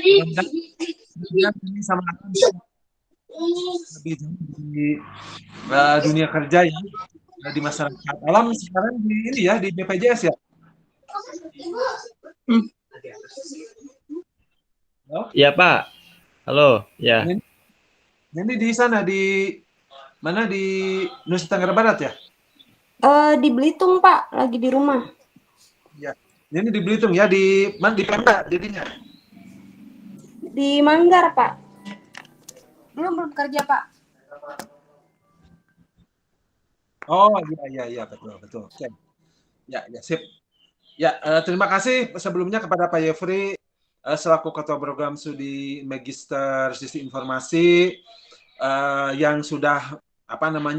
mudah-mudahan ini sama lebih di dunia kerja ya, di masyarakat. Alam sekarang di ini ya, di BPJS ya. Iya Pak, halo ya. Ini di sana di mana, di Nusa Tenggara Barat ya? Di Belitung Pak, lagi di rumah. Ya, ini di Belitung ya, di mana, di Pemda jadinya? Di Manggar Pak. Belum kerja Pak. Oh iya betul. Oke. Ya sip. Ya, terima kasih sebelumnya kepada Pak Yefri selaku Ketua Program Studi Magister Sistem Informasi yang sudah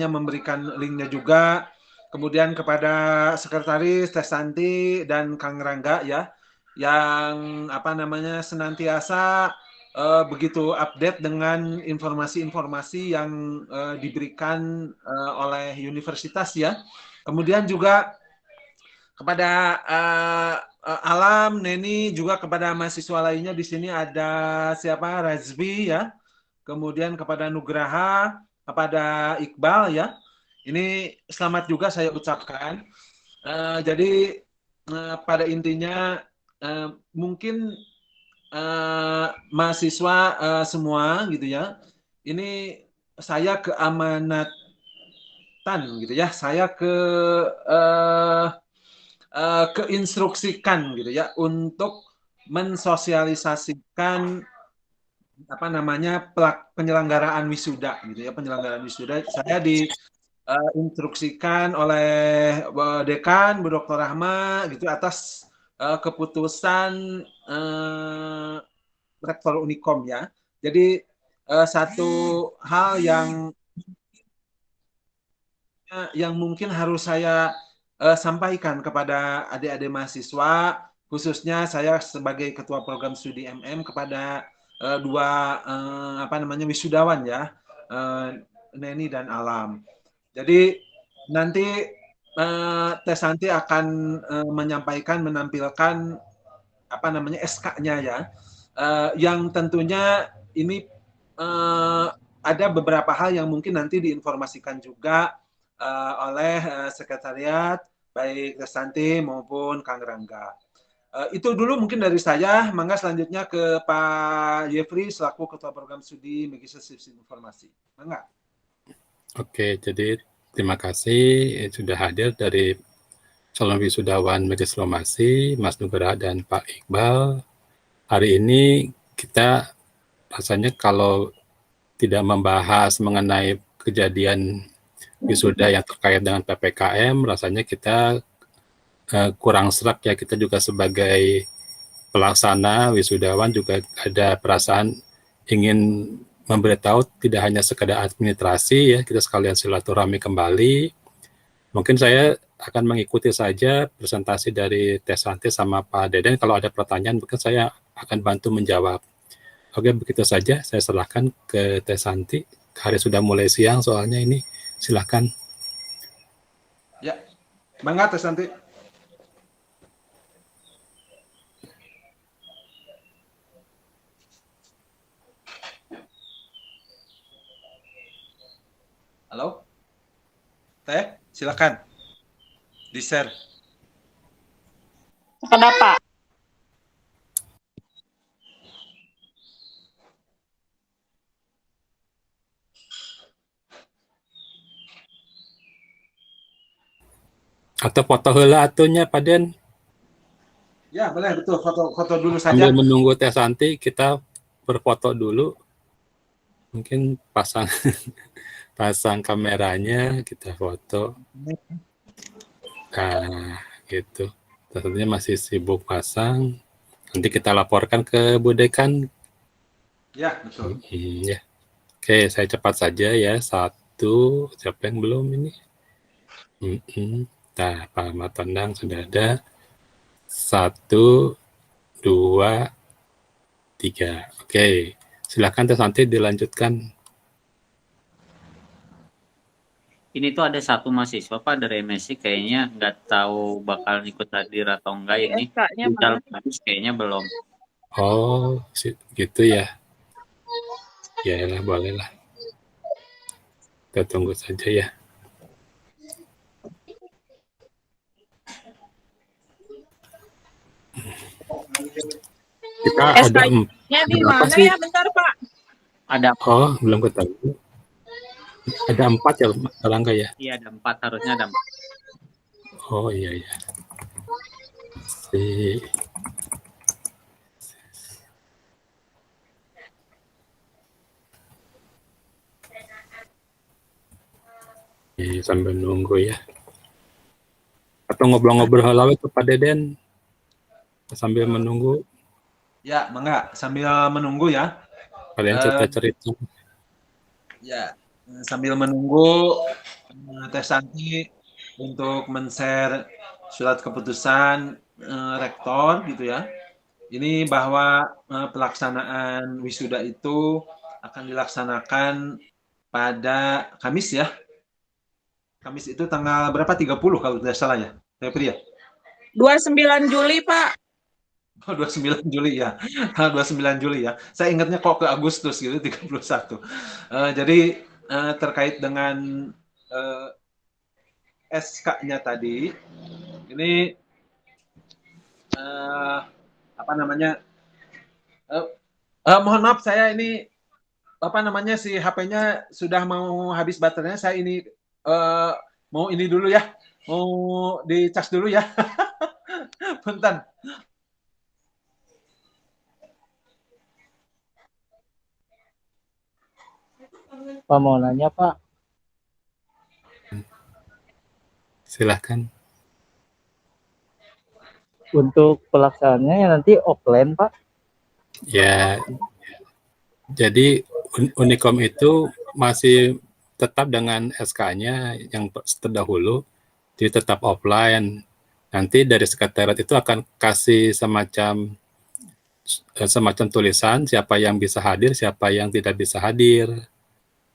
memberikan linknya juga. Kemudian kepada Sekretaris Teh Santi dan Kang Rangga ya, yang senantiasa begitu update dengan informasi-informasi yang diberikan oleh universitas ya. Kemudian juga kepada Alam, Neni, juga kepada mahasiswa lainnya di sini ada siapa? Razbi ya. Kemudian kepada Nugraha, kepada Iqbal ya. Ini selamat juga saya ucapkan. Jadi pada intinya mungkin mahasiswa semua gitu ya. Ini saya keamanatan gitu ya. Saya keinstruksikan gitu ya untuk mensosialisasikan penyelenggaraan wisuda gitu ya, penyelenggaraan wisuda. Saya diinstruksikan oleh dekan Bu Dr. Rahma gitu atas keputusan rektor Unikom ya. Jadi satu hal yang mungkin harus saya sampaikan kepada adik-adik mahasiswa, khususnya saya sebagai ketua program studi MM kepada dua wisudawan ya, Neni dan Alam. Jadi nanti Teh Santi akan menampilkan SK-nya ya, yang tentunya ini ada beberapa hal yang mungkin nanti diinformasikan juga oleh sekretariat baik Teh Santi maupun Kang Rangga. Itu dulu mungkin dari saya. Mangga selanjutnya ke Pak Yefri selaku Ketua Program Studi Magister Sistem Informasi. Mangga. Oke, jadi terima kasih sudah hadir dari calon wisudawan Magister Informasi, Mas Nugraha dan Pak Iqbal. Hari ini kita rasanya kalau tidak membahas mengenai kejadian wisuda yang terkait dengan PPKM, rasanya kita kurang serak ya. Kita juga sebagai pelaksana wisudawan juga ada perasaan ingin memberitahu tidak hanya sekedar administrasi ya, kita sekalian silaturahmi kembali. Mungkin saya akan mengikuti saja presentasi dari Teh Santi sama Pak Deden. Kalau ada pertanyaan mungkin saya akan bantu menjawab. Oke, begitu saja. Saya serahkan ke Teh Santi. Hari sudah mulai siang soalnya ini. Silakan. Ya, mangga Teh Santi. Halo? Teh, silakan. Di-share. Kenapa? Atau foto heula atunya Pak Den. Ya, boleh, betul. Foto dulu saja. Sambil menunggu Teh Santi, kita berfoto dulu. Mungkin pasang kameranya, kita foto. Nah, gitu. Tentunya masih sibuk pasang. Nanti kita laporkan ke Bu Dekan. Ya, betul. Ya. Oke, saya cepat saja ya. Satu, siapa yang belum ini? Nah, Pak Matondang sudah ada. 1, 2, 3. Oke, silakan Teh Santi dilanjutkan. Ini tuh ada satu mahasiswa Pak dari MSI kayaknya nggak tahu bakal ikut hadir atau enggak ini. Kayaknya belum. Oh, gitu ya. Ya lah, boleh lah. Kita tunggu saja ya. Kita ada SK-nya di berapa mana sih? ya? Bentar, Pak. Ada, Oh, belum ketemu. Ada 4 ya, Rangga ya? iya ada 4, harusnya ada 4. Oh iya iya. Si sambil nunggu ya. Atau ngobrol-ngobrol hal itu Pak Deden sambil menunggu. Ya, mangga sambil menunggu ya. Kalian cerita-cerita. Ya, sambil menunggu Teh Santi untuk men-share surat keputusan rektor gitu ya. Ini bahwa pelaksanaan wisuda itu akan dilaksanakan pada Kamis ya. Kamis itu tanggal berapa? 30 kalau tidak salah ya. Febri ya? 29 Juli, Pak. Oh, 29 Juli ya. 29 Juli ya. Saya ingatnya kok ke Agustus gitu, 31. Jadi terkait dengan SK-nya tadi, ini apa namanya? Mohon maaf, saya ini apa namanya si HP-nya sudah mau habis baterainya. Saya ini mau ini dulu ya, mau dicas dulu ya. Punten. Pak mau nanya Pak, Silahkan. untuk pelaksanaannya nanti offline Pak? Ya, jadi Unikom itu masih tetap dengan SK-nya yang terdahulu, jadi tetap offline. Nanti dari sekretariat itu akan kasih semacam tulisan siapa yang bisa hadir, siapa yang tidak bisa hadir.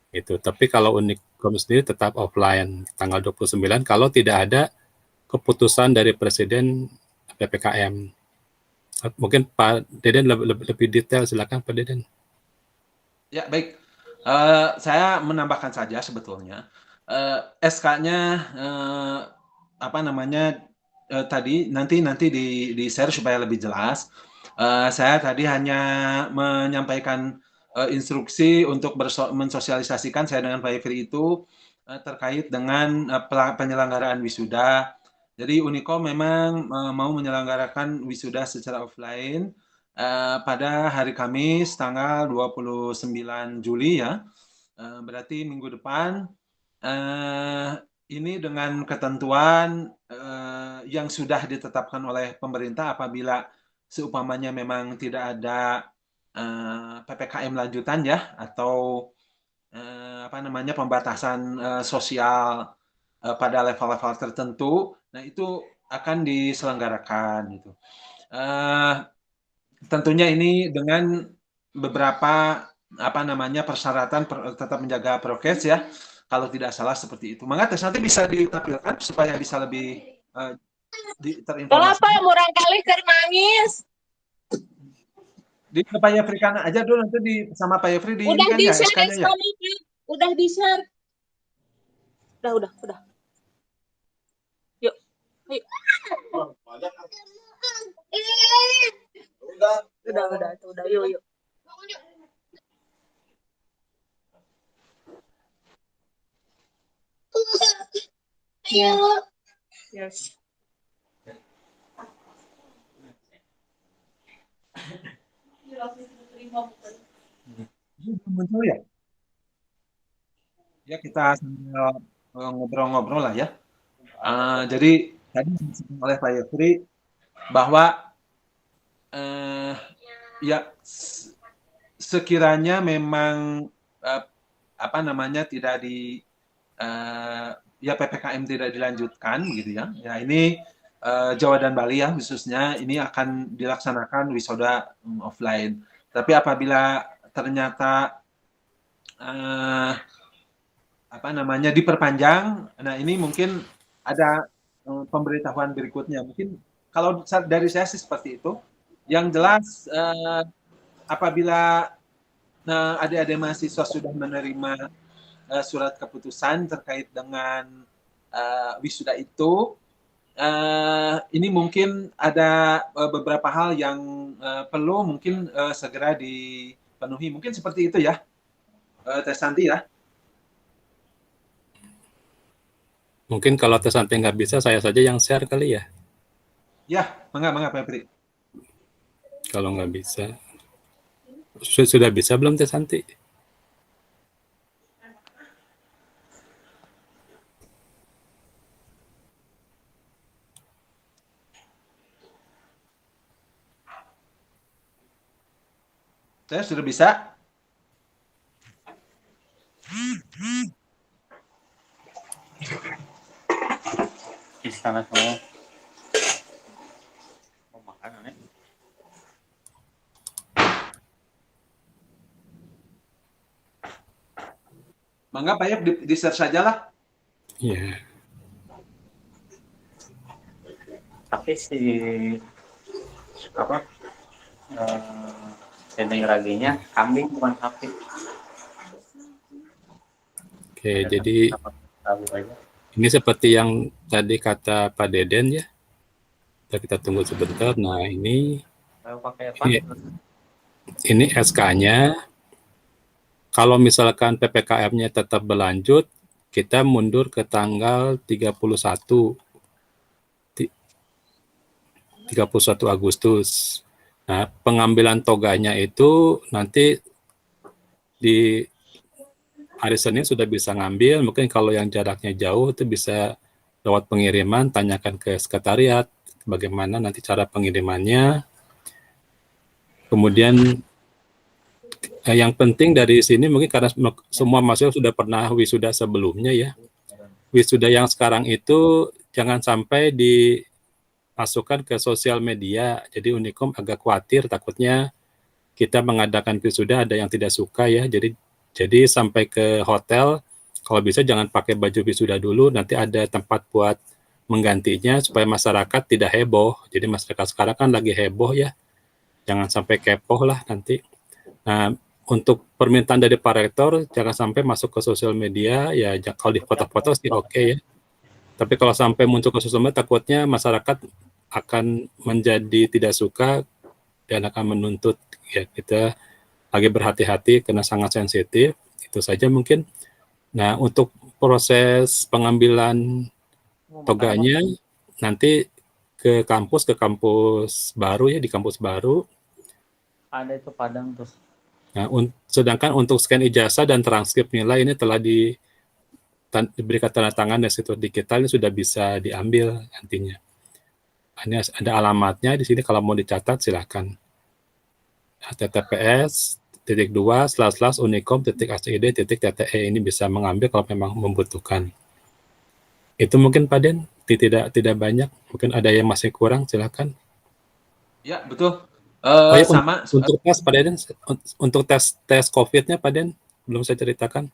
Gitu. Tapi kalau Unikom sendiri tetap offline tanggal 29 kalau tidak ada keputusan dari Presiden PPKM. Mungkin Pak Deden lebih detail, silakan Pak Deden. Ya, baik. Saya menambahkan saja sebetulnya SK-nya apa namanya tadi nanti di share supaya lebih jelas. Saya tadi hanya menyampaikan instruksi untuk mensosialisasikan saya dengan Pak Yefri itu terkait dengan penyelenggaraan wisuda. Jadi Unikom memang mau menyelenggarakan wisuda secara offline pada hari Kamis tanggal 29 Juli ya. Berarti minggu depan. Ini dengan ketentuan yang sudah ditetapkan oleh pemerintah apabila seumpamanya memang tidak ada PPKM lanjutan ya atau apa namanya pembatasan sosial pada level-level tertentu. Nah, itu akan diselenggarakan gitu. Tentunya ini dengan beberapa apa namanya persyaratan tetap menjaga prokes ya. Kalau tidak salah seperti itu. Maka nanti bisa ditampilkan supaya bisa lebih terinformasi. Kenapa murang kali keur nangis? Di Pak Yefri kan aja dulu nanti sama Pak Yefri di Udah kan di ya share SK-nya ya. Udah di share. Udah. Yuk. Udah, yuk. Yes. Muncul ya? Ya kita sambil ngobrol-ngobrol lah ya. Jadi tadi disebut oleh Pak Yefri bahwa ya sekiranya memang apa namanya tidak di ya PPKM tidak dilanjutkan gitu ya. Ya ini Jawa dan Bali ya khususnya ini akan dilaksanakan wisuda offline. Tapi apabila ternyata apa namanya diperpanjang, nah ini mungkin ada pemberitahuan berikutnya. Mungkin kalau dari saya sih seperti itu. Yang jelas apabila adik-adik mahasiswa sudah menerima surat keputusan terkait dengan wisuda itu, ini mungkin ada beberapa hal yang perlu mungkin segera dipenuhi. Mungkin seperti itu ya, Teh Santi ya. Mungkin kalau Teh Santi nggak bisa, saya saja yang share kali ya. Ya, mangga Pak Febri. Kalau nggak bisa. Sudah bisa belum Teh Santi? Saya sudah bisa. Istana semua. Mau makan aneh. Mangga Pak Yep, di-share saja lah. Iya. Tapi si apa? Dendeng raginya kambing bukan sapi. Oke, jadi Tahu aja. ini seperti yang tadi kata Pak Deden ya. Kita tunggu sebentar. Nah, ini Tahu pakai apa? ini SK-nya. Kalau misalkan PPKM-nya tetap berlanjut, kita mundur ke tanggal 31 Agustus. Nah, pengambilan toganya itu nanti di hari Senin sudah bisa ngambil. Mungkin kalau yang jaraknya jauh itu bisa lewat pengiriman, tanyakan ke sekretariat bagaimana nanti cara pengirimannya. Kemudian yang penting dari sini mungkin karena semua mahasiswa sudah pernah wisuda sebelumnya ya. Wisuda yang sekarang itu jangan sampai dimasukkan ke sosial media. Jadi Unikom agak khawatir takutnya kita mengadakan wisuda ada yang tidak suka ya. Jadi sampai ke hotel kalau bisa jangan pakai baju wisuda dulu, nanti ada tempat buat menggantinya supaya masyarakat tidak heboh. Jadi masyarakat sekarang kan lagi heboh ya. Jangan sampai kepoh lah nanti. Nah, untuk permintaan dari Pak Rektor, jangan sampai masuk ke sosial media, ya kalau di foto-foto sih oke ya. Tapi kalau sampai muncul ke sosial media, takutnya masyarakat akan menjadi tidak suka dan akan menuntut. Ya, kita lagi berhati-hati karena sangat sensitif, itu saja mungkin. Nah, untuk proses pengambilan toganya, nanti ke kampus baru ya, di kampus baru. Ada itu Padang tuh. Nah, sedangkan untuk scan ijazah dan transkrip nilai ini telah diberikan tanda tangan dan situs digital ini sudah bisa diambil nantinya. Ini ada alamatnya di sini kalau mau dicatat silakan. https://unikom.acid.tte ini bisa mengambil kalau memang membutuhkan. Itu mungkin Pak Den, tidak banyak, mungkin ada yang masih kurang silakan. Ya, betul. Ya, sama untuk tes Pak Den, untuk tes COVID-nya Pak Den belum saya ceritakan.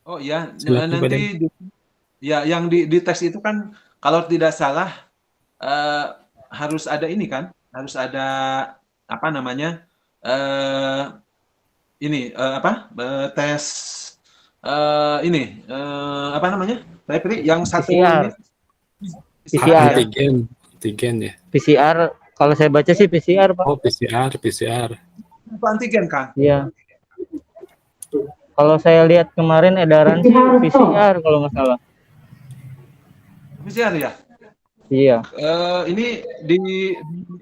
Oh iya, Silakan, Pak Den. nanti ya yang di tes itu kan kalau tidak salah harus ada ini kan, harus ada apa namanya tes apa namanya, yang satu PCR. ini PCR. Antigen ya. PCR, kalau saya baca sih PCR, Pak. Oh, PCR. Itu antigen kan? Iya. Kalau saya lihat kemarin edaran sih PCR kalau nggak salah. PCR ya? Iya. Ini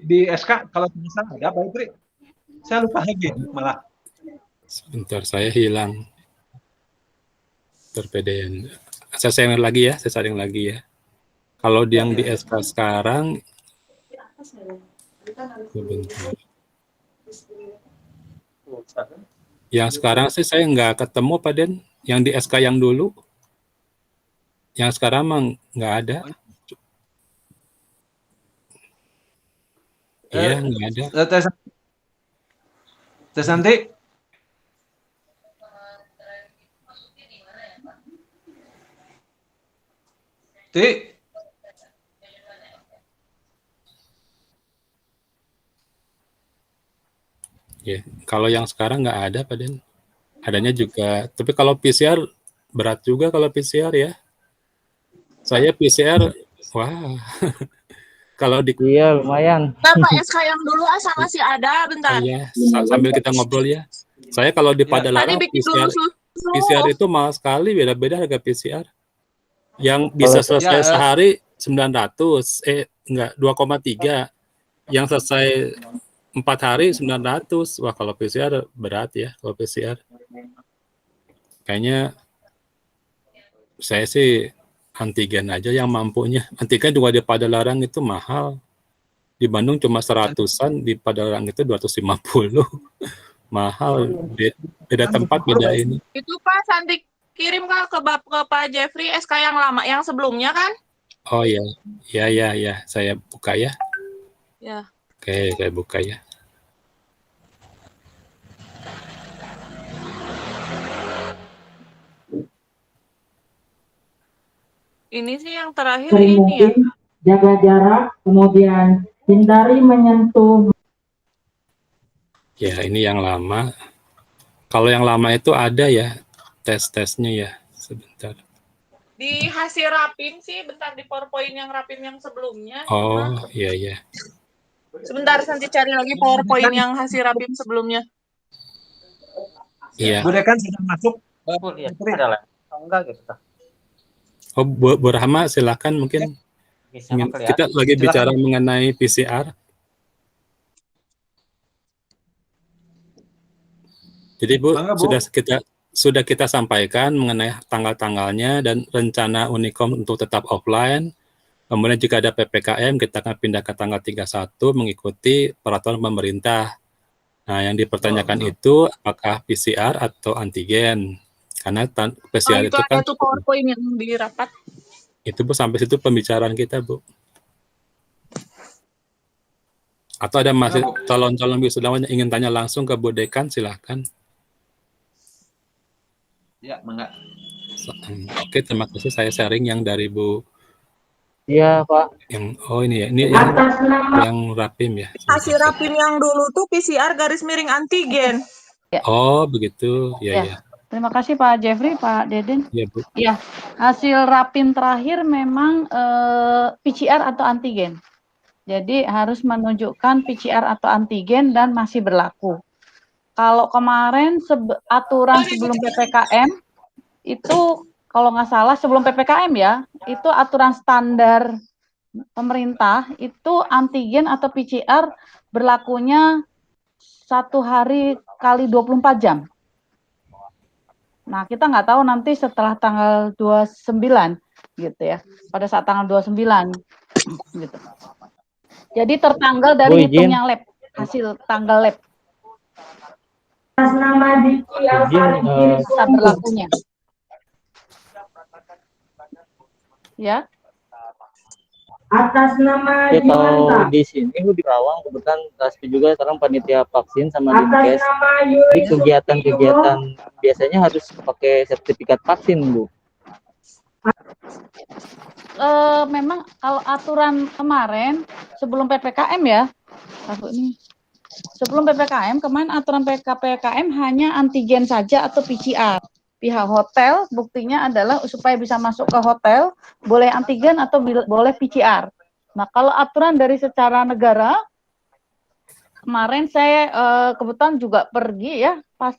di SK kalau tidak salah ada Pak Ibri? Saya lupa lagi malah. Sebentar, saya hilang terpedean. Saya sharing lagi ya. Kalau yang di SK sekarang, sebentar. Yang sekarang sih saya nggak ketemu Pak Den. Yang di SK yang dulu, yang sekarang emang nggak ada. Iya, nggak ada. Tes nanti. Ti. Ya, kalau yang sekarang nggak ada, Pak Den. Adanya juga, tapi kalau PCR berat juga kalau PCR ya. Saya PCR, wah, kalau di Iya, lumayan. Bentar Pak, SK yang dulu asal masih ada, bentar. ya sambil kita ngobrol ya. Saya kalau di Ya. Tadi Padalarang bikin dulu PCR itu mahal sekali, beda-beda harga PCR. Yang bisa Kalau- selesai Ya, sehari 900, enggak 2,3. Yang selesai 4 hari 900. Wah, kalau PCR berat ya, kalau PCR. Kayaknya saya sih antigen aja yang mampunya. Antigen juga di Padalarang itu mahal. Di Bandung cuma 100-an, di Padalarang itu 250. Mahal. Beda tempat, beda ini. Itu Pak Santi kirim ke Pak Jeffrey SK yang lama, yang sebelumnya kan? Oh ya, ya. Saya buka ya. Ya. Oke, saya buka ya. Ini sih yang terakhir Sering ini ya. mungkin jaga jarak, kemudian hindari menyentuh. Ya, ini yang lama. Kalau yang lama itu ada ya tes-tesnya ya. Sebentar. Di hasil rapim sih, bentar di PowerPoint yang rapim yang sebelumnya. Oh, iya. Sebentar, nanti cari lagi PowerPoint yang hasil rapim sebelumnya. Iya. Bu Dekan sudah masuk. Lihat ada lah. Enggak gitu. Oh, Bu Rahma, silakan mungkin. Bisa kelihatan. Kita lagi bicara mengenai PCR. Jadi Bu, Mangga, Bu. sudah kita sampaikan mengenai tanggal-tanggalnya dan rencana Unicom untuk tetap offline. Kemudian jika ada PPKM, kita akan pindah ke tanggal 31 mengikuti peraturan pemerintah. Nah, yang dipertanyakan itu apakah PCR atau antigen? Karena PCR itu itu kan ada tuh PowerPoint yang di rapat. itu Bu, sampai situ pembicaraan kita, Bu. Atau ada masih calon-calon wisudawan yang ingin tanya langsung ke Bu Dekan, silahkan. Ya, mangga. Oke, terima kasih. Saya sharing yang dari Bu. Iya, Pak. Ini ya, ini yang rapim ya. Hasil rapim yang dulu tuh PCR garis miring antigen. Oh, begitu. Ya. Terima kasih Pak Jeffrey, Pak Deden. Ya, Bu. Ya, hasil rapim terakhir memang PCR atau antigen. Jadi harus menunjukkan PCR atau antigen dan masih berlaku. Kalau kemarin aturan sebelum PPKM itu kalau nggak salah sebelum PPKM ya, itu aturan standar pemerintah itu antigen atau PCR berlakunya 1 hari kali 24 jam. Nah, kita nggak tahu nanti setelah tanggal 29 gitu ya. Pada saat tanggal 29 gitu. Jadi tertanggal dari hitungnya lab, hasil tanggal lab. Atas nama Diki Alfarid Masa berlakunya. Ya. atas nama Oke, kalau Yuanta, di sini di Rawang kebetulan Taspi juga sekarang panitia vaksin sama atas Dinkes. nama Di Yuri kegiatan-kegiatan biasanya harus pakai sertifikat vaksin, Bu. Memang kalau aturan kemarin sebelum PPKM ya, sebelum PPKM kemarin aturan PPKM hanya antigen saja atau PCR. Pihak hotel buktinya adalah supaya bisa masuk ke hotel boleh antigen atau boleh PCR. Nah kalau aturan dari secara negara kemarin saya kebetulan juga pergi ya pas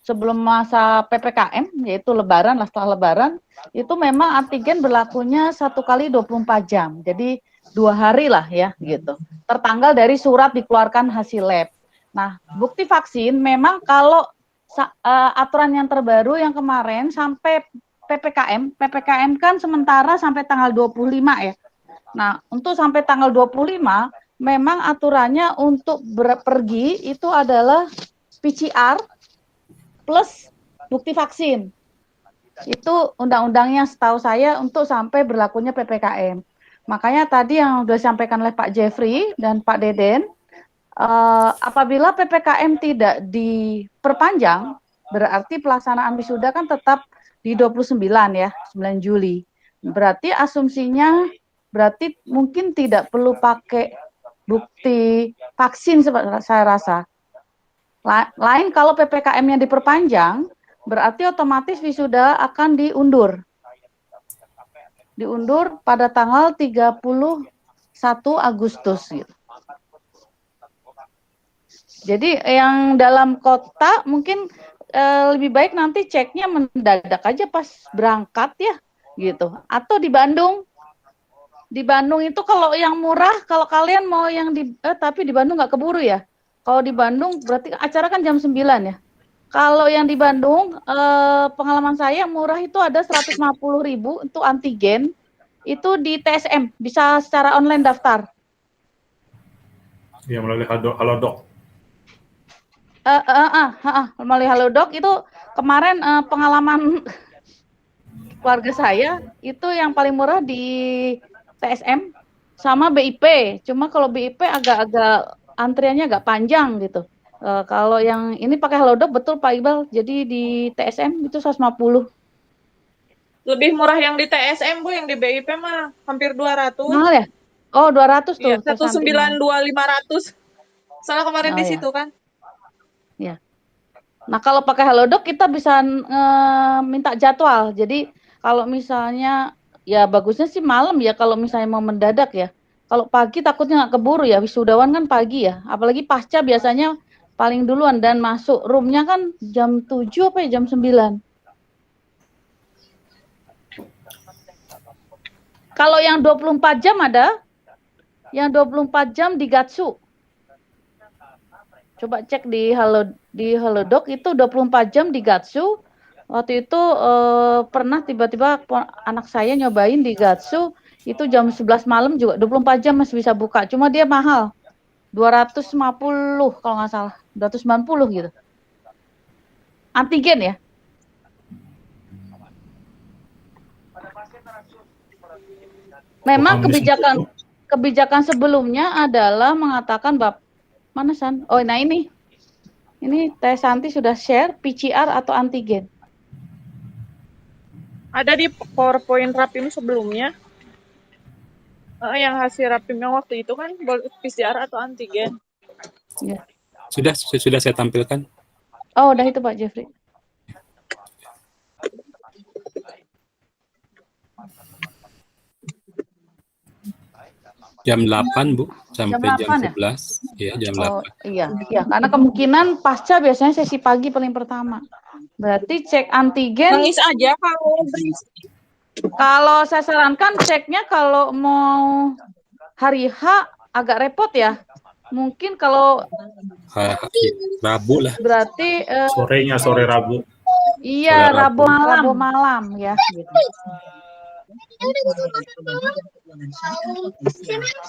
sebelum masa PPKM yaitu Lebaran lah, setelah Lebaran itu memang antigen berlakunya 1 kali 24 jam. Jadi 2 hari lah ya gitu. Tertanggal dari surat dikeluarkan hasil lab. Nah bukti vaksin memang kalau aturan yang terbaru yang kemarin sampai PPKM kan sementara sampai tanggal 25 ya. Nah, untuk sampai tanggal 25 memang aturannya untuk pergi itu adalah PCR plus bukti vaksin. Itu undang-undangnya setahu saya untuk sampai berlakunya PPKM. Makanya tadi yang sudah disampaikan oleh Pak Jeffrey dan Pak Deden, apabila PPKM tidak diperpanjang, berarti pelaksanaan wisuda kan tetap di 29 ya, 9 Juli. Berarti asumsinya berarti mungkin tidak perlu pakai bukti vaksin saya rasa. Lain kalau PPKM-nya diperpanjang, berarti otomatis wisuda akan diundur. Diundur pada tanggal 31 Agustus gitu. Jadi yang dalam kota mungkin lebih baik nanti ceknya mendadak aja pas berangkat ya gitu. Atau di Bandung. Di Bandung itu kalau yang murah, kalau kalian mau yang tapi di Bandung nggak keburu ya. Kalau di Bandung berarti acara kan jam 9 ya. Kalau yang di Bandung pengalaman saya murah itu ada 150.000 untuk antigen. Itu di TSM, bisa secara online daftar. Ya, melalui Halodoc. Melalui Halodoc itu kemarin pengalaman keluarga saya itu yang paling murah di TSM sama BIP. Cuma kalau BIP agak-agak antriannya agak panjang gitu. Kalau yang ini pakai Halodoc betul Pak Iqbal. Jadi di TSM itu 150. Lebih murah yang di TSM, Bu, yang di BIP mah hampir 200. Mahal ya? Oh, 200 tuh. Iya, 192.500. Salah kemarin di situ kan. Ya. Nah, kalau pakai Halodoc kita bisa minta jadwal. Jadi kalau misalnya ya bagusnya sih malam ya kalau misalnya mau mendadak ya. Kalau pagi takutnya nggak keburu ya, wisudawan kan pagi ya. Apalagi pasca biasanya paling duluan dan masuk roomnya kan jam 7 apa ya, jam 9. Kalau yang 24 jam ada, yang 24 jam di Gatsu. Coba cek di Halodoc itu 24 jam di Gatsu. Waktu itu pernah tiba-tiba anak saya nyobain di Gatsu, itu jam 11 malam juga 24 jam masih bisa buka. Cuma dia mahal. 250 kalau nggak salah. 290 gitu. Antigen ya. Memang kebijakan sebelumnya adalah mengatakan mana San? Oh, nah ini. Ini Teh Santi sudah share PCR atau antigen. Ada di PowerPoint Rapim sebelumnya. Yang hasil Rapimnya waktu itu kan PCR atau antigen. Ya. Sudah saya tampilkan. Oh, udah itu Pak Jeffrey. Jam 8, Bu, sampai jam 11. Ya? Iya, jam 8. Iya, karena kemungkinan pasca biasanya sesi pagi paling pertama. Berarti cek antigen. Nangis aja kalau Kalau saya sarankan ceknya kalau mau hari H agak repot ya. Mungkin kalau Rabu lah. Berarti Sorenya sore Rabu. Iya, Rabu malam ya gitu.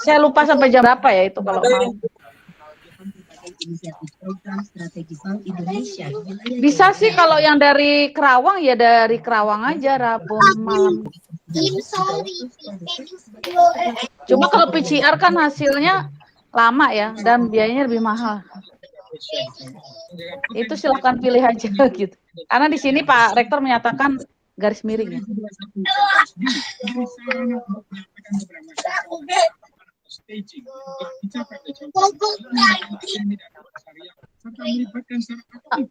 Saya lupa sampai jam berapa ya itu kalau mau. Bisa sih kalau yang dari Kerawang ya dari Kerawang aja Rabu malam. Cuma kalau PCR kan hasilnya lama ya dan biayanya lebih mahal. Itu silakan pilih aja gitu. Karena di sini Pak Rektor menyatakan garis miring ya.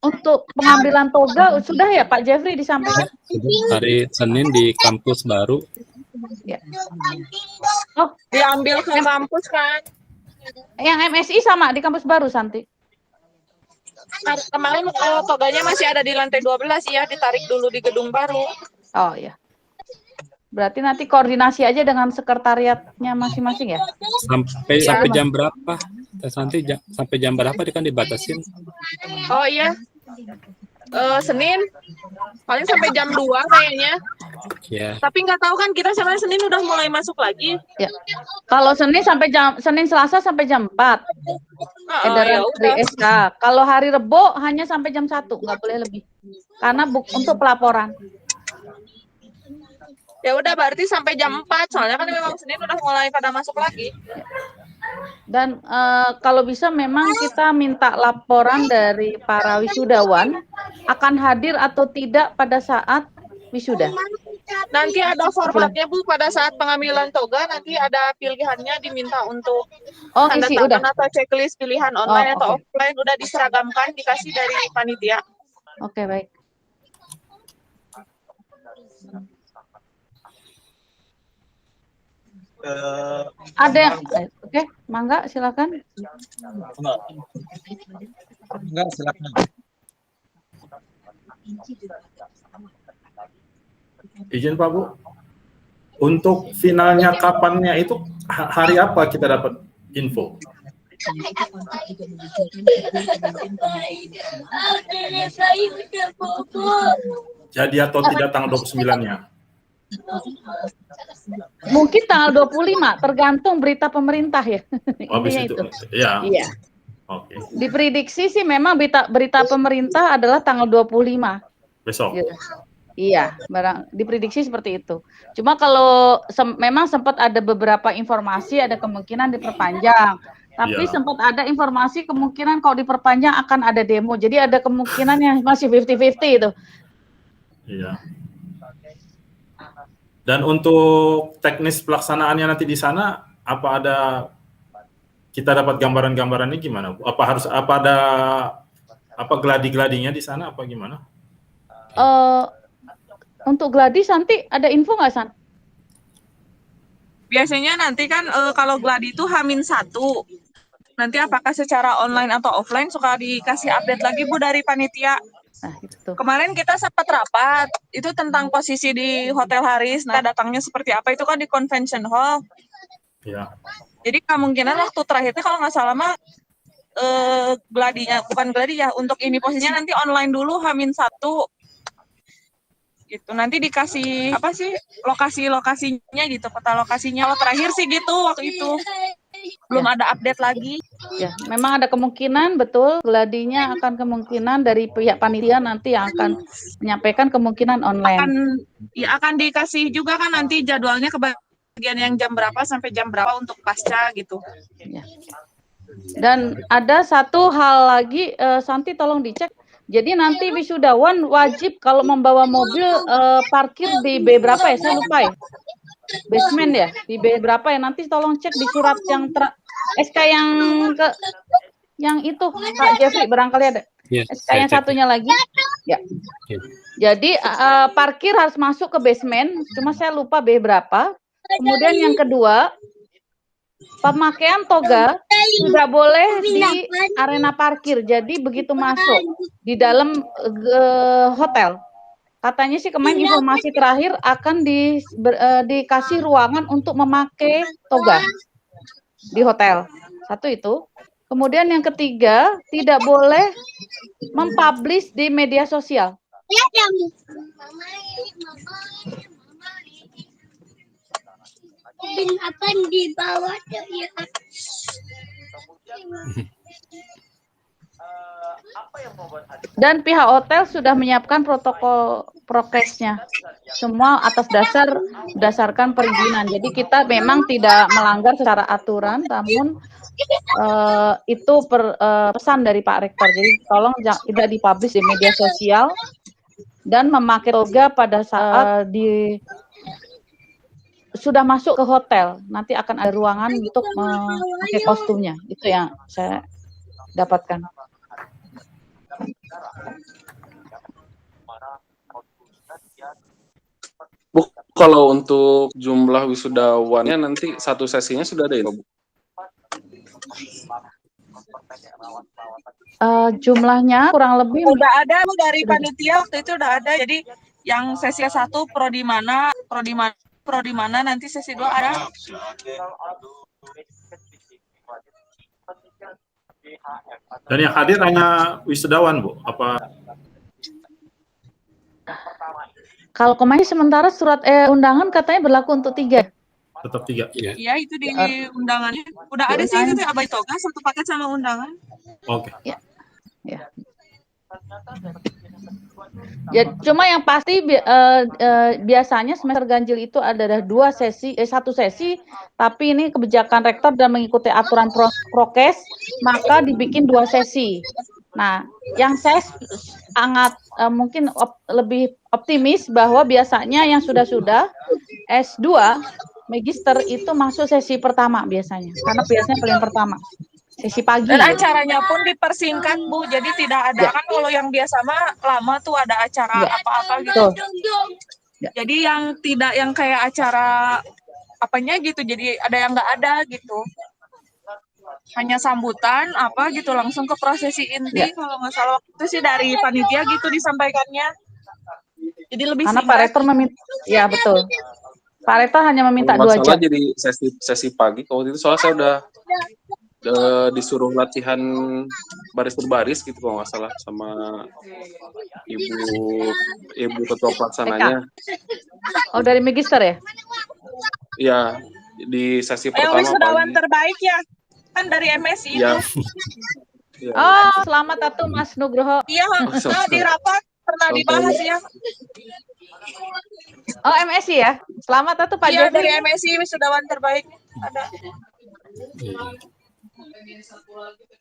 Untuk pengambilan toga sudah ya Pak Jeffrey disampaikan? Hari Senin di kampus baru. Ya. Oh, diambil ke kampus kan? Yang MSI sama di kampus baru Santi. Kemarin toganya masih ada di lantai 12 ya, ditarik dulu di gedung baru. Oh ya. Berarti nanti koordinasi aja dengan sekretariatnya masing-masing ya? Sampai jam berapa? Nanti sampai jam berapa dia kan dibatasin? Oh iya. Senin paling sampai jam 2 kayaknya. Ya. Tapi nggak tahu kan kita sampai Senin udah mulai masuk lagi. Ya. Kalau Senin Selasa sampai jam 4. Edaran dari SK. Kalau hari Rebo hanya sampai jam 1, nggak boleh lebih. Karena untuk pelaporan. Ya udah berarti sampai jam 4, soalnya kan memang Senin udah mulai pada masuk lagi. Dan kalau bisa memang kita minta laporan dari para wisudawan akan hadir atau tidak pada saat wisuda. Nanti ada formatnya Bu, pada saat pengambilan toga nanti ada pilihannya diminta untuk Oh, tanda isi udah. tangan atau checklist pilihan online atau Oke. offline udah diseragamkan, dikasih dari panitia. Oke, baik. Ada yang oke, Mangga silakan. Enggak, silakan. Izin Pak Bu, untuk finalnya kapannya itu hari apa kita dapat info? Jadi atau tidak tanggal 29-nya? Mungkin tanggal 25, tergantung berita pemerintah ya. Habis Intinya itu. itu. Ya. Iya. Oke. Diprediksi sih memang berita pemerintah adalah tanggal 25. Besok. Gitu. Iya, diprediksi seperti itu. Cuma kalau memang sempat ada beberapa informasi ada kemungkinan diperpanjang. Tapi sempat ada informasi kemungkinan kalau diperpanjang akan ada demo. Jadi ada kemungkinan yang masih 50-50 itu. Iya. Dan untuk teknis pelaksanaannya nanti di sana, apa ada kita dapat gambaran-gambarannya gimana? Apa gladi-gladinya di sana apa gimana? Untuk gladi Santi ada info nggak San? Biasanya nanti kan kalau gladi itu H-1. Nanti apakah secara online atau offline suka dikasih update lagi Bu dari panitia. Nah, itu. Kemarin kita sempat rapat itu tentang posisi di Hotel Haris. Nah, datangnya seperti apa itu kan di Convention Hall. Ya. Jadi kemungkinan waktu terakhirnya kalau nggak salah mah gladinya bukan gladi ya, untuk ini posisinya nanti online dulu H-1. Gitu. Nanti dikasih apa sih lokasinya gitu, peta lokasinya. Lo terakhir sih gitu waktu itu. Belum ada update lagi. Ya, memang ada kemungkinan betul gladinya akan kemungkinan dari pihak panitia nanti yang akan menyampaikan kemungkinan online. Akan dikasih juga kan nanti jadwalnya ke bagian yang jam berapa sampai jam berapa untuk pasca gitu. Ya. Dan ada satu hal lagi, Santi tolong dicek. Jadi nanti wisudawan wajib kalau membawa mobil parkir di B berapa ya? Saya lupa ya. Basement ya, di B berapa ya? Nanti tolong cek di surat yang SK yang itu Kak Jeffrey barangkali ada. Ya, SK yang satunya lagi. Ya. Jadi parkir harus masuk ke basement, cuma saya lupa B berapa. Kemudian yang kedua, pemakaian toga tidak boleh di arena parkir. Jadi begitu masuk di dalam hotel, katanya sih kemarin informasi terakhir akan dikasih ruangan untuk memakai toga di hotel. Satu itu. Kemudian yang ketiga, tidak boleh mempublish di media sosial. Dan pihak hotel sudah menyiapkan protokol prokesnya, semua berdasarkan perizinan. Jadi kita memang tidak melanggar secara aturan, namun itu pesan dari Pak Rektor. Jadi tolong tidak dipublish di media sosial dan memakai toga pada saat sudah masuk ke hotel, nanti akan ada ruangan untuk memakai kostumnya. Itu yang saya dapatkan. Bu, kalau untuk jumlah wisudawannya nanti satu sesinya sudah ada ya, Bu? Jumlahnya kurang lebih udah ada Bu dari panitia waktu itu udah ada. Jadi yang sesi 1 pro di mana nanti sesi 2 ada. Dan yang hadir hanya wisudawan, Bu? Apa? Kalau kemarin sementara surat undangan katanya berlaku untuk 3. Tetap 3. Iya, itu di undangannya. Udah ada sih itu Abai Toga satu paket sama undangan. Oke. Ya. Ya, cuma yang pasti biasanya semester ganjil itu ada 1 sesi, tapi ini kebijakan rektor dan mengikuti aturan prokes, maka dibikin 2 sesi. Nah, yang saya sangat mungkin lebih optimis bahwa biasanya yang sudah S2 Magister itu masuk sesi pertama biasanya, karena biasanya paling pertama sesi pagi. Dan acaranya pun dipersingkat, Bu. Jadi tidak ada kan kalau yang biasa mah lama tuh ada acara apa-apa gitu. Jadi yang tidak yang kayak acara apanya gitu. Jadi ada yang nggak ada gitu. Hanya sambutan apa gitu langsung ke prosesi inti kalau nggak salah waktu itu sih dari panitia gitu disampaikannya. Jadi lebih Karena singkat. Pak Rektor meminta, ya betul. Pak Rektor hanya meminta Kalau 2 nggak salah jam. jadi sesi pagi. Kalau itu soalnya saya udah disuruh latihan baris berbaris gitu kalau nggak salah sama ibu ketua pelaksananya. Oh, dari Magister ya? Iya, di sesi Yang pertama wisudawan pagi. terbaik ya, kan dari MSI Ya. itu. Ya. Oh, selamat atuh Mas Nugroho. Iya, di rapat pernah dibahas ya. Oh, MSI ya? Selamat atuh Pak Iya, dari Jeffrey. MSI wisudawan terbaik ada.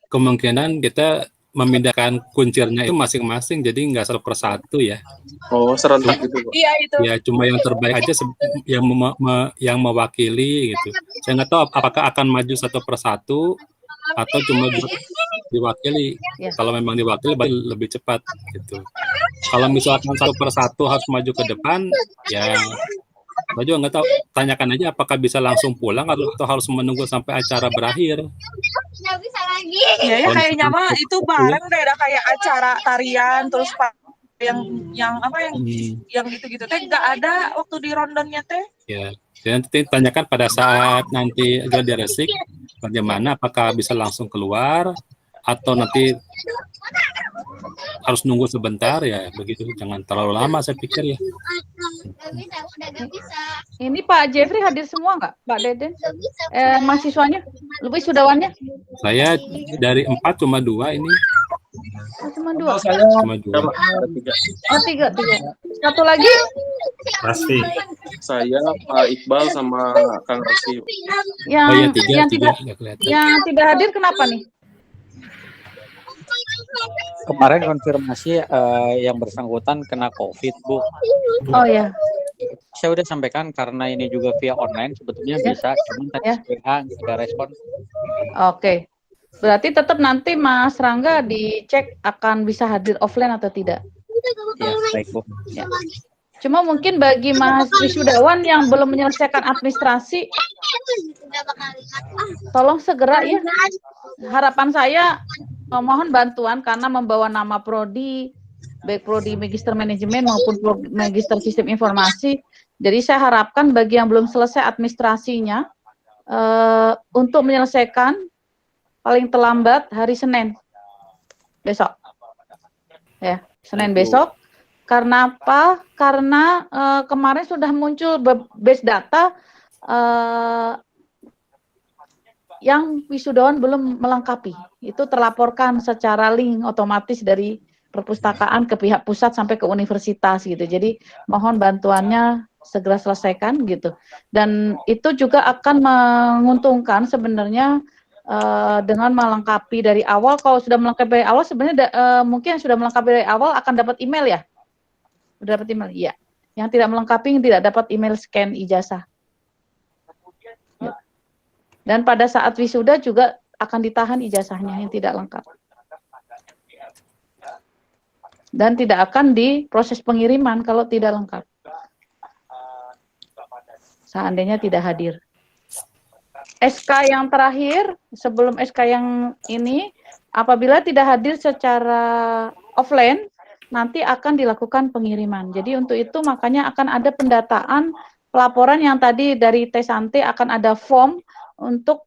Kemungkinan kita memindahkan kuncirnya itu masing-masing, jadi nggak 1 persatu ya. Oh, serentak gitu, Pak. Iya, itu. Ya, cuma yang terbaik aja yang mewakili gitu. Saya nggak tahu apakah akan maju 1 persatu atau cuma diwakili. Kalau memang diwakili berarti lebih cepat gitu. Kalau misalkan 1 persatu harus maju ke depan, ya saya juga nggak tahu. Tanyakan aja apakah bisa langsung pulang atau harus menunggu sampai acara berakhir. Ya kayaknya mah itu bareng deh, ada kayak acara tarian terus Pak yang apa yang gitu-gitu teh nggak ada waktu di rondonnya teh. Ya, nanti tanyakan pada saat nanti gladi resik bagaimana, apakah bisa langsung keluar atau nanti harus nunggu sebentar ya, begitu. Jangan terlalu lama saya pikir ya. Ini Pak Jeffrey hadir semua nggak, Pak Deden? Mahasiswanya, lebih sudawannya? Saya dari 4 cuma 2 ini. Oh, cuma 2. Cuma 2. Oh, 3. Satu lagi? Pasti. Saya, Pak Iqbal sama Kang Rasi. Yang, Oh iya, 3 nggak kelihatan. yang tidak hadir kenapa nih? Kemarin konfirmasi yang bersangkutan kena COVID, Bu. Oh ya. Saya udah sampaikan karena ini juga via online sebetulnya bisa, cuman tadi WA nggak ada respon. Oke. Berarti tetap nanti Mas Rangga dicek akan bisa hadir offline atau tidak. Ya, baik, Bu. Ya. Cuma mungkin bagi Mas wisudawan yang belum menyelesaikan administrasi, tolong segera ya. Harapan saya mohon bantuan karena membawa nama prodi, baik prodi Magister Manajemen maupun Magister Sistem Informasi. Jadi saya harapkan bagi yang belum selesai administrasinya untuk menyelesaikan paling terlambat hari Senin besok. Ya, Senin besok. Karena apa? Karena kemarin sudah muncul base data yang wisudawan belum melengkapi. Itu terlaporkan secara link otomatis dari perpustakaan ke pihak pusat sampai ke universitas gitu. Jadi mohon bantuannya segera selesaikan gitu. Dan itu juga akan menguntungkan sebenarnya dengan melengkapi dari awal. Kalau sudah melengkapi dari awal sebenarnya mungkin yang sudah melengkapi dari awal akan dapat email ya. Sudah dapat email, iya. Yang tidak melengkapi tidak dapat email scan ijazah. Ya. Dan pada saat wisuda juga akan ditahan ijazahnya yang tidak lengkap. Dan tidak akan diproses pengiriman kalau tidak lengkap. Seandainya tidak hadir. SK yang terakhir, sebelum SK yang ini, apabila tidak hadir secara offline, nanti akan dilakukan pengiriman. Jadi untuk itu makanya akan ada pendataan pelaporan yang tadi dari Tesante akan ada form untuk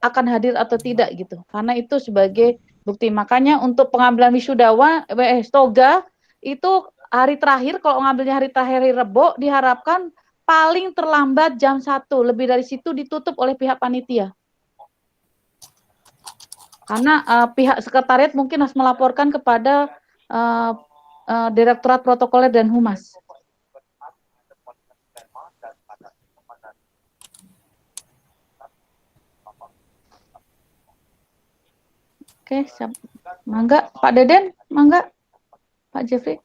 akan hadir atau tidak gitu. Karena itu sebagai bukti. Makanya untuk pengambilan wisudawan toga itu hari terakhir, kalau ngambilnya hari terakhir hari Rebo diharapkan paling terlambat jam 1. Lebih dari situ ditutup oleh pihak panitia. Karena pihak sekretariat mungkin harus melaporkan kepada Direktorat Protokoler dan Humas. Oke, siap. Mangga, Pak Deden, mangga, Pak Jeffrey.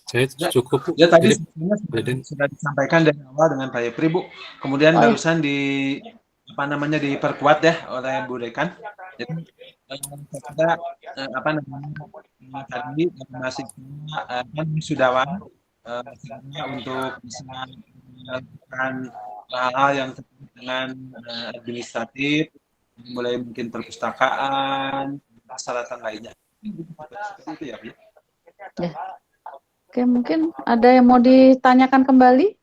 Saya cukup, Bu. Ya tadi Jadi, sebenarnya sudah disampaikan dari awal dengan Pak Yepri, Bu. Kemudian barusan diperkuat ya oleh Bu Dekan. Jadi saya tadi masih kan wisudawan untuk bisa melakukan hal-hal yang terkait dengan administratif, mulai mungkin perpustakaan, persyaratan lainnya. Seperti itu ya, Bu. Ya. Oke, mungkin ada yang mau ditanyakan kembali?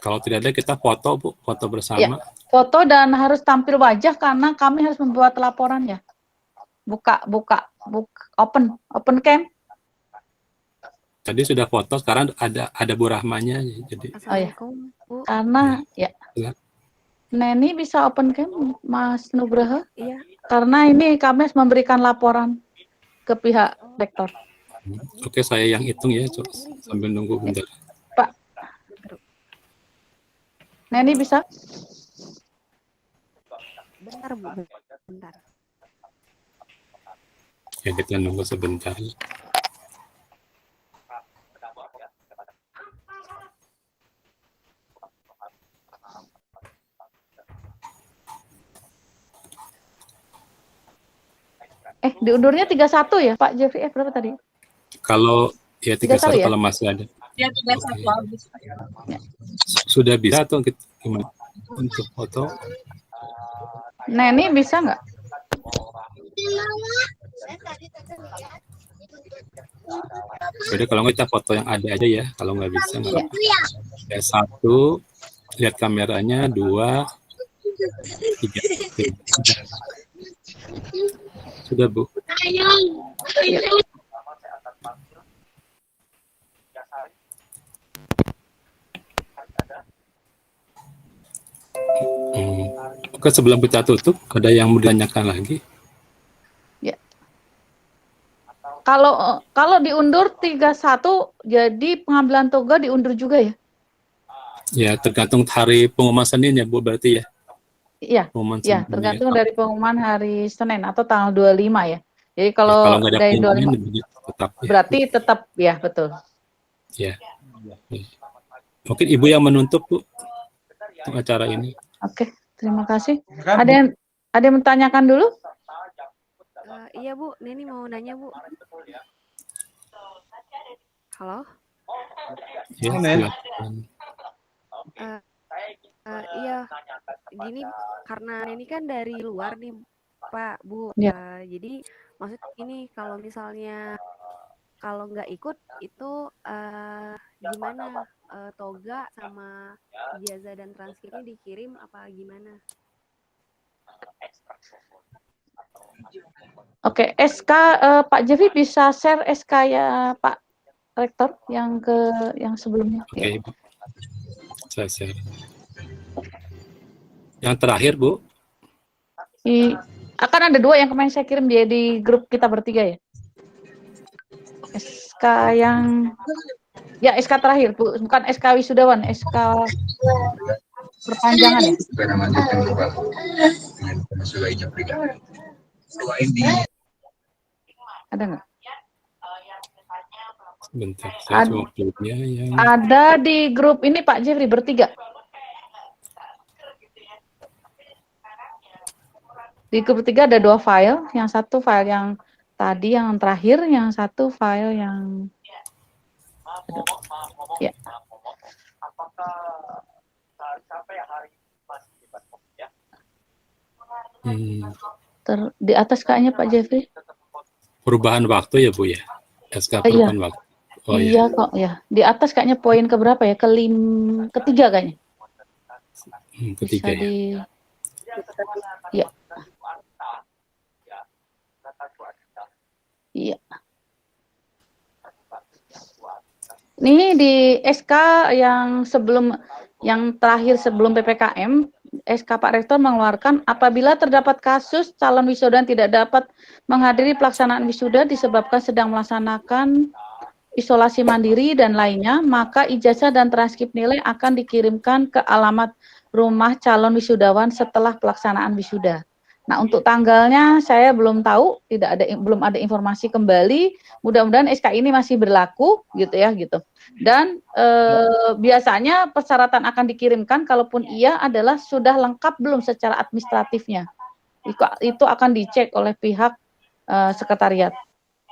Kalau tidak ada, kita foto, Bu. Foto bersama. Ya, foto dan harus tampil wajah karena kami harus membuat laporannya. Buka open cam. Tadi sudah foto, sekarang ada Bu Rahmanya. Jadi. Oh ya, karena ya. Neni bisa open cam, Mas Nugraha? Iya. Karena ini kami harus memberikan laporan ke pihak rektor. Oke, saya yang hitung ya, sambil nunggu bentar. Pak, Neni bisa? Bentar, Bu. Bentar. Ya, kita nunggu sebentar. Diundurnya 31 ya, Pak Jeffrey? Berapa tadi? Kalau ya 31 ya? kalau masih ada. Ya 31 habis. Sudah bisa atau gimana untuk foto? Neni bisa nggak? Jadi kalau kita foto yang ada aja ya, kalau nggak bisa nggak. Ya, 1, lihat kameranya, 2, 3. Sudah, Bu. Oke, sebelum kita tutup, ada yang mau ditanyakan lagi? Ya. Kalau diundur 31, jadi pengambilan toga diundur juga ya? Ya, tergantung hari pengumuman Senin ya, Bu, berarti ya? Iya, ya, tergantung dari pengumuman hari Senin atau tanggal 25 ya. Jadi kalau nggak ada dari pengumuman, tetap, ya. Berarti tetap ya, betul. Ya. Mungkin Ibu yang menutup, Bu, untuk acara ini. Oke, terima kasih. Ada yang menanyakan dulu? Iya, Bu. Neni mau nanya, Bu. Halo? Ya, silakan. Iya, gini karena ini kan dari luar nih, Pak, Bu. Ya. Jadi maksud ini kalau misalnya kalau nggak ikut itu gimana? Toga sama ijazah dan transkripnya dikirim apa gimana? Oke, SK Pak Jeffrey bisa share SK ya Pak Rektor yang sebelumnya. Oke, Ibu. Saya share. Yang terakhir, Bu. Akan ada 2 yang kemarin saya kirim di grup kita bertiga ya. SK yang SK terakhir, Bu, bukan SK wisudawan, SK perpanjangan ya. Ada nggak? Bentar, saya cuma grupnya yang... Ada di grup ini Pak Jeffrey bertiga. Di grup bertiga ada 2 file, yang satu file yang tadi yang terakhir, yang satu file yang ya. Di atas kayaknya Pak Jeffrey. Perubahan waktu ya, Bu ya? SK perubahan waktu. Oh, iya kok ya. Di atas kayaknya poin keberapa ya? Ketiga kayaknya. Ketiga ya. Iya. Iya. Ini di SK yang terakhir sebelum PPKM, SK Pak Rektor mengeluarkan apabila terdapat kasus calon wisuda tidak dapat menghadiri pelaksanaan wisuda disebabkan sedang melaksanakan isolasi mandiri dan lainnya, maka ijazah dan transkrip nilai akan dikirimkan ke alamat rumah calon wisudawan setelah pelaksanaan wisuda. Nah, untuk tanggalnya saya belum tahu, belum ada informasi kembali. Mudah-mudahan SK ini masih berlaku gitu ya gitu. Dan biasanya persyaratan akan dikirimkan kalaupun iya adalah sudah lengkap belum secara administratifnya. Itu akan dicek oleh pihak sekretariat.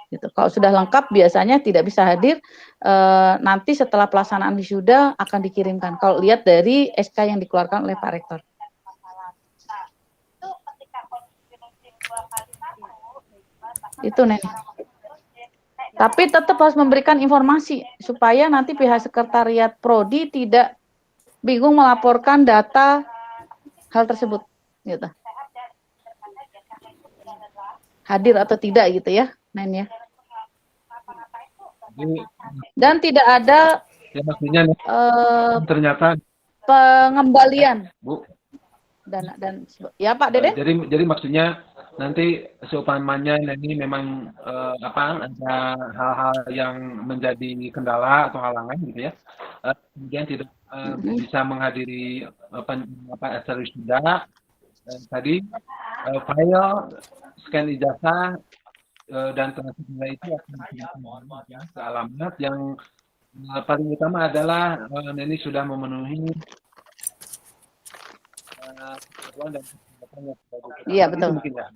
Gitu. Kalau sudah lengkap biasanya tidak bisa hadir, nanti setelah pelaksanaan wisuda akan dikirimkan. Kalau lihat dari SK yang dikeluarkan oleh Pak Rektor. Itu Nenek. Tapi tetap harus memberikan informasi supaya nanti pihak sekretariat prodi tidak bingung melaporkan data hal tersebut, gitu. Hadir atau tidak gitu ya, Nen ya. Dan tidak ada ya maksudnya ternyata pengembalian Bu. Dan ya Pak Dede. Jadi maksudnya nanti seumpamanya ini memang ada hal-hal yang menjadi kendala atau halangan gitu ya, kemudian tidak bisa menghadiri acara wisuda, tadi file scan ijazah dan transaksi nilai itu akan dikirimkan ke alamat yang paling utama adalah Neni sudah memenuhi iya betul. Mungkin ya.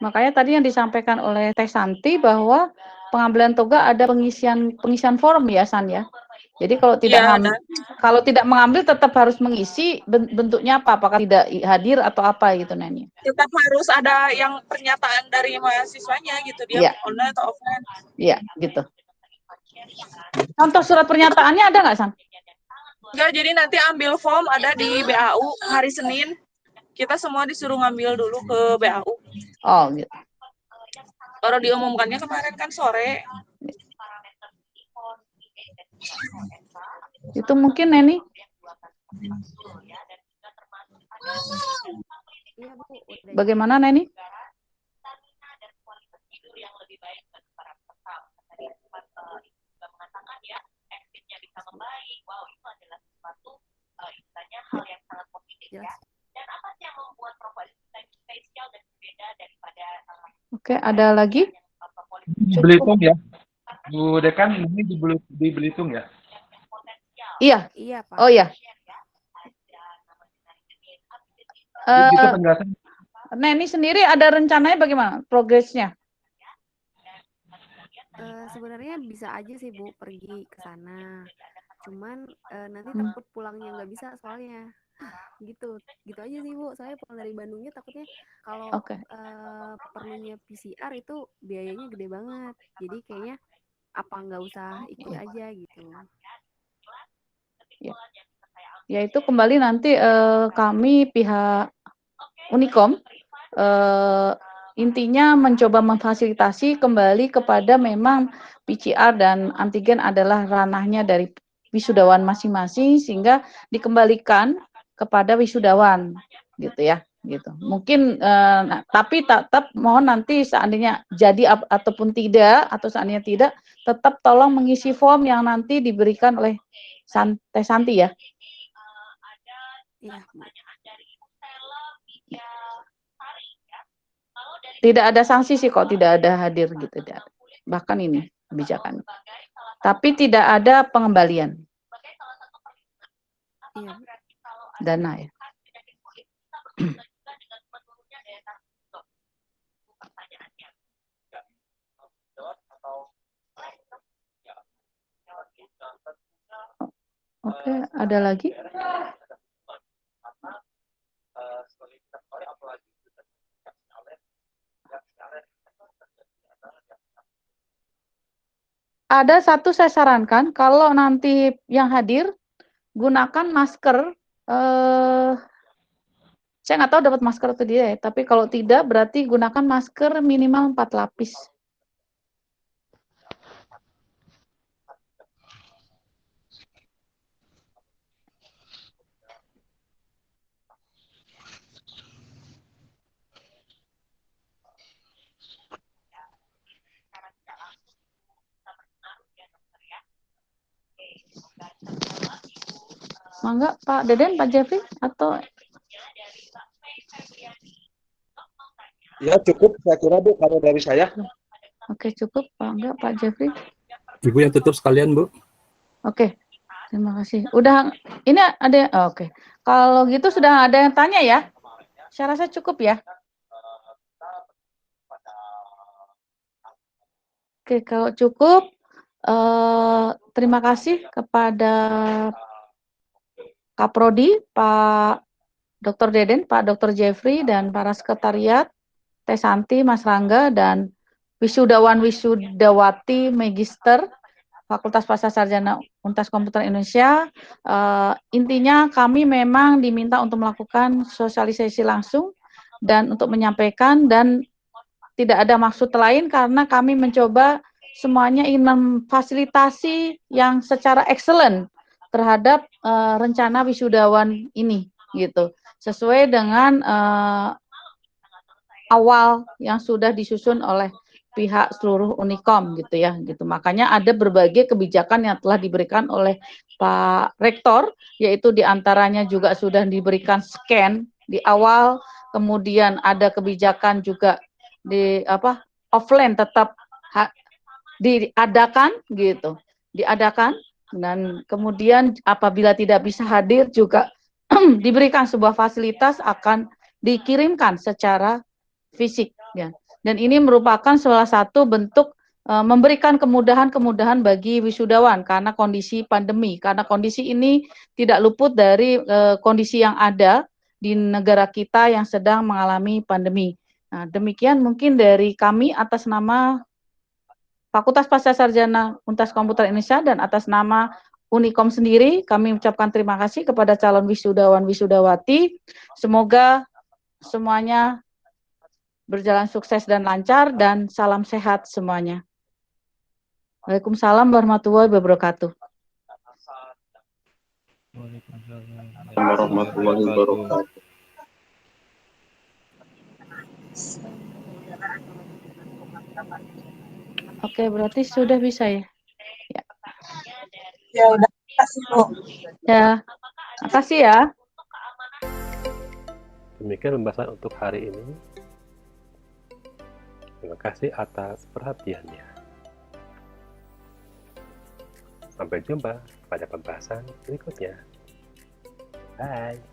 Makanya tadi yang disampaikan oleh Teh Santi bahwa pengambilan toga ada pengisian form ya San ya. Jadi kalau tidak mengambil tetap harus mengisi, bentuknya apa? Apakah tidak hadir atau apa gitu Neni? Tetap harus ada yang pernyataan dari mahasiswanya gitu, dia online atau offline. Iya, gitu. Contoh surat pernyataannya ada nggak, San? Enggak, jadi nanti ambil form ada di BAU hari Senin. Kita semua disuruh ngambil dulu ke BAU. Oh, gitu. Baru diumumkannya kemarin kan sore. Itu mungkin Neni. Bagaimana Neni? Oke, ada lagi? Belitung ya, Bu Dekan ini di Belitung ya? Iya. Iya Pak. Oh iya. Gitu penjelasan. Neni sendiri ada rencananya bagaimana progresnya? Sebenarnya bisa aja sih Bu pergi ke sana. Cuman nanti takut pulangnya nggak bisa soalnya. Gitu aja sih Bu. Saya pulang dari Bandungnya takutnya kalau perlunya PCR itu biayanya gede banget. Jadi kayaknya apa nggak usah ikut aja gitu. Ya itu kembali nanti kami pihak Unikom intinya mencoba memfasilitasi kembali kepada memang PCR dan antigen adalah ranahnya dari wisudawan masing-masing sehingga dikembalikan kepada wisudawan gitu ya gitu. Mungkin tapi tetap mohon nanti seandainya jadi ataupun tidak atau seandainya tidak tetap tolong mengisi form yang nanti diberikan oleh Teh Santi ya. Iya. Tidak ada sanksi sih kok tidak ada hadir gitu tidak. Bahkan ini kebijakan. Tapi tidak ada pengembalian. Iya. Dana ya. Oke, ada lagi? Ada satu saya sarankan, kalau nanti yang hadir, gunakan masker. Saya nggak tahu dapat masker atau tidak ya, tapi kalau tidak, berarti gunakan masker minimal 4 lapis. Mangga Pak Deden, Pak Jeffrey, atau Ya cukup saya kira Bu kalau dari saya. oke cukup Pak enggak Pak Jeffrey? Ibu yang tutup sekalian, Bu. Oke, terima kasih. Udah, ini ada, oke. Kalau gitu sudah ada yang tanya ya? Saya rasa cukup ya. Oke, kalau cukup, terima kasih kepada Kaprodi, Pak Dr. Deden, Pak Dr. Jeffrey, dan para sekretariat, Teh Santi, Mas Rangga, dan wisudawan wisudawati Magister Fakultas Pasca Sarjana Untas Komputer Indonesia. Intinya kami memang diminta untuk melakukan sosialisasi langsung dan untuk menyampaikan, dan tidak ada maksud lain karena kami mencoba semuanya ingin memfasilitasi yang secara excellent terhadap rencana wisudawan ini gitu, sesuai dengan awal yang sudah disusun oleh pihak seluruh Unikom gitu ya gitu. Makanya ada berbagai kebijakan yang telah diberikan oleh Pak Rektor, yaitu diantaranya juga sudah diberikan scan di awal, kemudian ada kebijakan juga di offline tetap diadakan gitu, diadakan, dan kemudian apabila tidak bisa hadir juga diberikan sebuah fasilitas akan dikirimkan secara fisik ya. Dan ini merupakan salah satu bentuk memberikan kemudahan-kemudahan bagi wisudawan karena kondisi pandemi, karena kondisi ini tidak luput dari kondisi yang ada di negara kita yang sedang mengalami pandemi. Nah, demikian mungkin dari kami atas nama Fakultas Pasca Sarjana Untas Komputer Indonesia dan atas nama Unikom sendiri, kami ucapkan terima kasih kepada calon wisudawan wisudawati. Semoga semuanya berjalan sukses dan lancar, dan salam sehat semuanya. Waalaikumsalam warahmatullahi wabarakatuh. Warahmatullahi wabarakatuh. Oke, berarti sudah bisa ya? Ya, Ya udah, kasih Bu. ya. Makasih ya. Demikian pembahasan untuk hari ini. Terima kasih atas perhatiannya. Sampai jumpa pada pembahasan berikutnya. Bye.